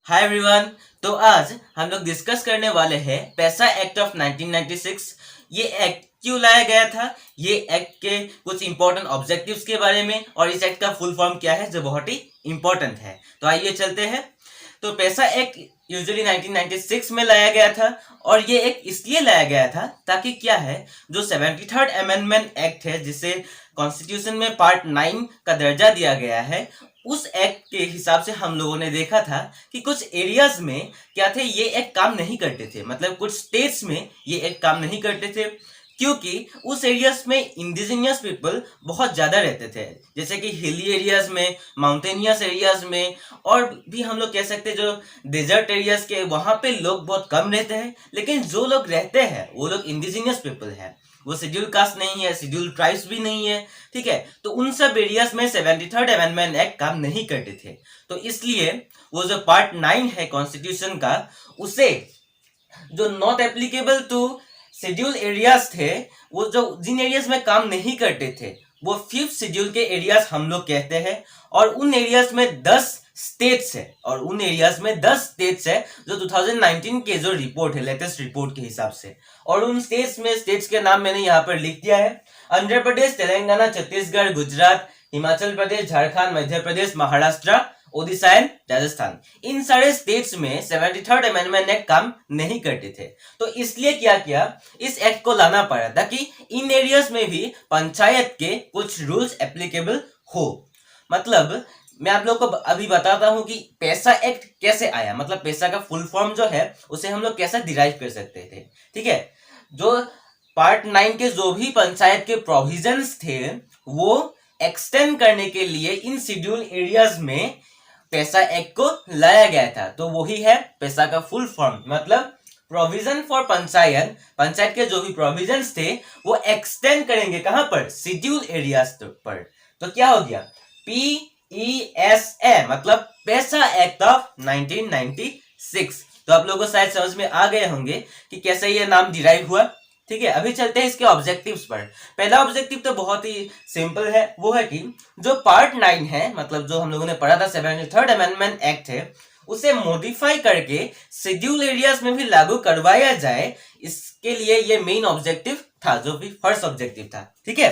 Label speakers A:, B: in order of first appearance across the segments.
A: Hi everyone. तो आज हम लोग डिस्कस करने वाले हैं पैसा एक्ट ऑफ 1996। ये एक्ट क्यों लाया गया था, ये एक्ट के कुछ इंपॉर्टेंट ऑब्जेक्टिव्स के बारे में और इस एक्ट का फुल फॉर्म क्या है जो बहुत ही इंपॉर्टेंट है। तो आइए चलते हैं। तो पैसा एक्ट यूजुअली 1996 में लाया गया था और ये एक्ट इसलिए लाया गया था ताकि क्या है, जो 73rd अमेंडमेंट एक्ट है जिसे कॉन्स्टिट्यूशन में पार्ट 9 का दर्जा दिया गया है, उस एक्ट के हिसाब से हम लोगों ने देखा था कि कुछ एरियाज में क्या थे, ये एक्ट काम नहीं करते थे। मतलब कुछ स्टेट्स में ये एक्ट काम नहीं करते थे क्योंकि उस एरियाज में इंडिजिनियस पीपल बहुत ज्यादा रहते थे, जैसे कि हिली एरियाज में, माउंटेनियस एरियाज में, और भी हम लोग कह सकते हैं जो डेजर्ट एरियाज के वहां पे लोग बहुत कम रहते हैं। लेकिन जो लोग रहते हैं वो लोग इंडिजिनियस पीपल है, वो शेड्यूल कास्ट नहीं है, शेड्यूल ट्राइब्स भी नहीं है। ठीक है, तो उन सब एरियाज में 73rd अमेंडमेंट एक्ट काम नहीं करते थे। तो इसलिए वो जो पार्ट 9 है कॉन्स्टिट्यूशन का, उसे जो not applicable to schedule areas थे, वो जो जिन एरियाज में काम नहीं करते थे, वो 5th शेड्यूल के एरियाज हम लोग कहते हैं। और उन एरियाज में 10 स्टेट्स है, और उन एरियाज में 10 स्टेट्स है जो 2019 के जो रिपोर्ट है, लेटेस्ट रिपोर्ट के हिसाब से। और उन स्टेट्स के नाम मैंने यहाँ पर लिख दिया है: आंध्र प्रदेश, तेलंगाना, छत्तीसगढ़, गुजरात, हिमाचल प्रदेश, झारखंड, मध्य प्रदेश, महाराष्ट्र, ओडिशा एंड राजस्थान। इन सारे स्टेट्स में 73rd अमेंडमेंट एक्ट काम नहीं करते थे। तो इसलिए क्या किया, इस एक्ट को लाना पड़ा ताकि इन एरियाज में भी पंचायत के कुछ रूल्स एप्लीकेबल हो। मतलब मैं आप लोग को अभी बताता हूं कि पैसा एक्ट कैसे आया, मतलब पैसा का फुल फॉर्म जो है उसे हम लोग कैसे डिराइव कर सकते थे। ठीक है, जो पार्ट 9 के जो भी पंचायत के प्रोविजंस थे वो एक्सटेंड करने के लिए इन शेड्यूल एरियाज में पैसा एक्ट को लाया गया था। तो वही है पैसा का फुल फॉर्म, मतलब प्रोविजन फॉर पंचायत। पंचायत के जो भी प्रोविजंस थे वो एक्सटेंड करेंगे कहां पर, शेड्यूल एरियाज पर। तो क्या हो गया, PESA, मतलब पैसा एक्ट ऑफ 1996। तो आप लोगों को शायद समझ में आ गए होंगे कि कैसे ये नाम डिराइव हुआ। ठीक है, अभी चलते हैं इसके ऑब्जेक्टिव्स पर। पहला ऑब्जेक्टिव तो बहुत ही सिंपल है, वो है कि जो पार्ट 9 है, मतलब जो हम लोगों ने पढ़ा था 73rd अमेंडमेंट एक्ट है, उसे मॉडिफाई करके शेड्यूल एरियाज में भी लागू करवाया जाए। इसके लिए ये मेन ऑब्जेक्टिव था, जो भी फर्स्ट ऑब्जेक्टिव था। ठीक है,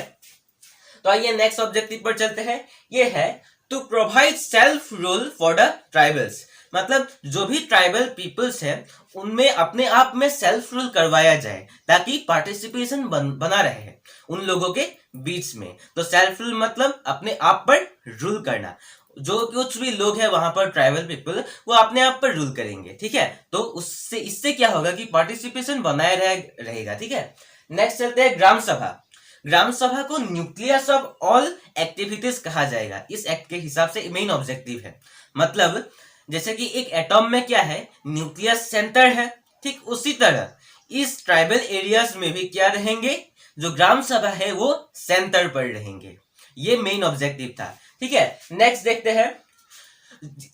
A: तो आइए नेक्स्ट ऑब्जेक्टिव पर चलते हैं। ये है to provide self rule for the tribals. मतलब जो भी ट्राइबल पीपल्स है उनमें अपने आप में सेल्फ रूल करवाया जाए ताकि पार्टिसिपेशन बना रहे उन लोगों के बीच में। तो सेल्फ रूल मतलब अपने आप पर रूल करना। जो कुछ भी लोग हैं वहां पर ट्राइबल पीपल, वो अपने आप पर रूल करेंगे। ठीक है, तो उससे इससे क्या होगा कि पार्टिसिपेशन बनाए रहेगा। ठीक है, नेक्स्ट चलते हैं ग्राम सभा। ग्राम सभा को न्यूक्लियस ऑफ ऑल एक्टिविटीज कहा जाएगा, इस एक्ट के हिसाब से मेन ऑब्जेक्टिव है। मतलब जैसे कि एक एटॉम में क्या है, न्यूक्लियस सेंटर है, ठीक उसी तरह इस ट्राइबल एरियाज में भी क्या रहेंगे, जो ग्राम सभा है वो सेंटर पर रहेंगे। ये मेन ऑब्जेक्टिव था। ठीक है, नेक्स्ट देखते हैं।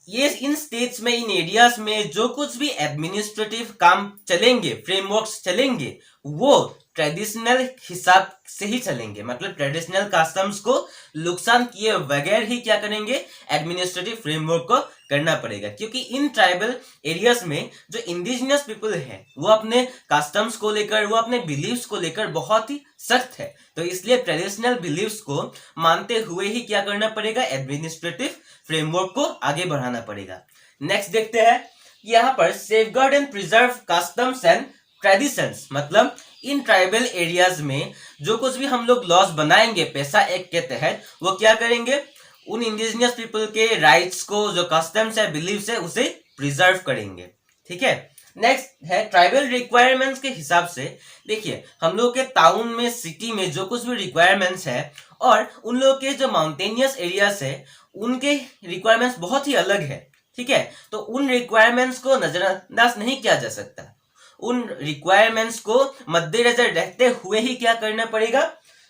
A: ये इन स्टेट्स में, इन एरियाज में जो कुछ भी एडमिनिस्ट्रेटिव काम चलेंगे, फ्रेमवर्क्स चलेंगे, वो ट्रेडिशनल हिसाब से ही चलेंगे। मतलब ट्रेडिशनल कस्टम्स को नुकसान किए बगैर ही क्या करेंगे, एडमिनिस्ट्रेटिव फ्रेमवर्क को करना पड़ेगा। क्योंकि इन ट्राइबल एरियाज में जो इंडिजिनियस पीपल है वो अपने कस्टम्स को लेकर, वो अपने बिलीव्स को लेकर बहुत ही सख्त है। तो इसलिए ट्रेडिशनल बिलीव्स को मानते हुए ही क्या करना पड़ेगा, एडमिनिस्ट्रेटिव फ्रेमवर्क को आगे बढ़ाना पड़ेगा। नेक्स्ट देखते हैं, यहाँ पर safeguard and preserve customs and traditions. मतलब इन ट्राइबल एरियाज में जो कुछ भी हम लोग लॉज बनाएंगे पैसा एक्ट के तहत, वो क्या करेंगे, उन इंडिजिनियस पीपल के राइट्स को, जो कस्टम्स है, बिलीव्स है, उसे प्रिजर्व करेंगे। ठीक है, नेक्स्ट है ट्राइबल रिक्वायरमेंट्स के हिसाब से। देखिए, हम लोग के टाउन में, सिटी में जो कुछ भी रिक्वायरमेंट्स है और उन लोग के जो माउंटेनियस एरियाज है उनके रिक्वायरमेंट्स बहुत ही अलग है। ठीक है, तो उन रिक्वायरमेंट्स को नजरअंदाज नहीं किया जा सकता। उन रिक्वायरमेंट्स को मद्देनजर रखते हुए ही क्या करना पड़ेगा,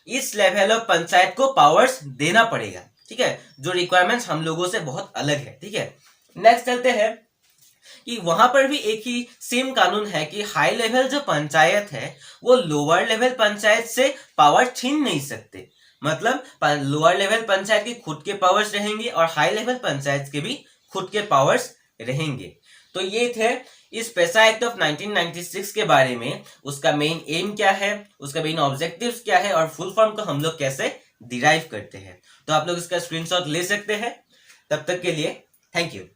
A: इस लेवल ऑफ पंचायत को पावर्स देना पड़ेगा। ठीक है, जो रिक्वायरमेंट्स हम लोगों से बहुत अलग है। ठीक है, नेक्स्ट चलते हैं कि वहां पर भी एक ही सेम कानून है कि हाई लेवल जो पंचायत है वो लोअर लेवल पंचायत से पावर छीन नहीं सकते। मतलब लोअर लेवल पंचायत के खुद के पावर्स रहेंगे और हाई लेवल पंचायत के भी खुद के पावर्स रहेंगे। तो ये थे इस पेसा एक्ट ऑफ 1996 के बारे में, उसका मेन एम क्या है, उसका मेन ऑब्जेक्टिव्स क्या है और फुल फॉर्म को हम लोग कैसे डिराइव करते हैं। तो आप लोग इसका स्क्रीनशॉट ले सकते हैं। तब तक के लिए थैंक यू।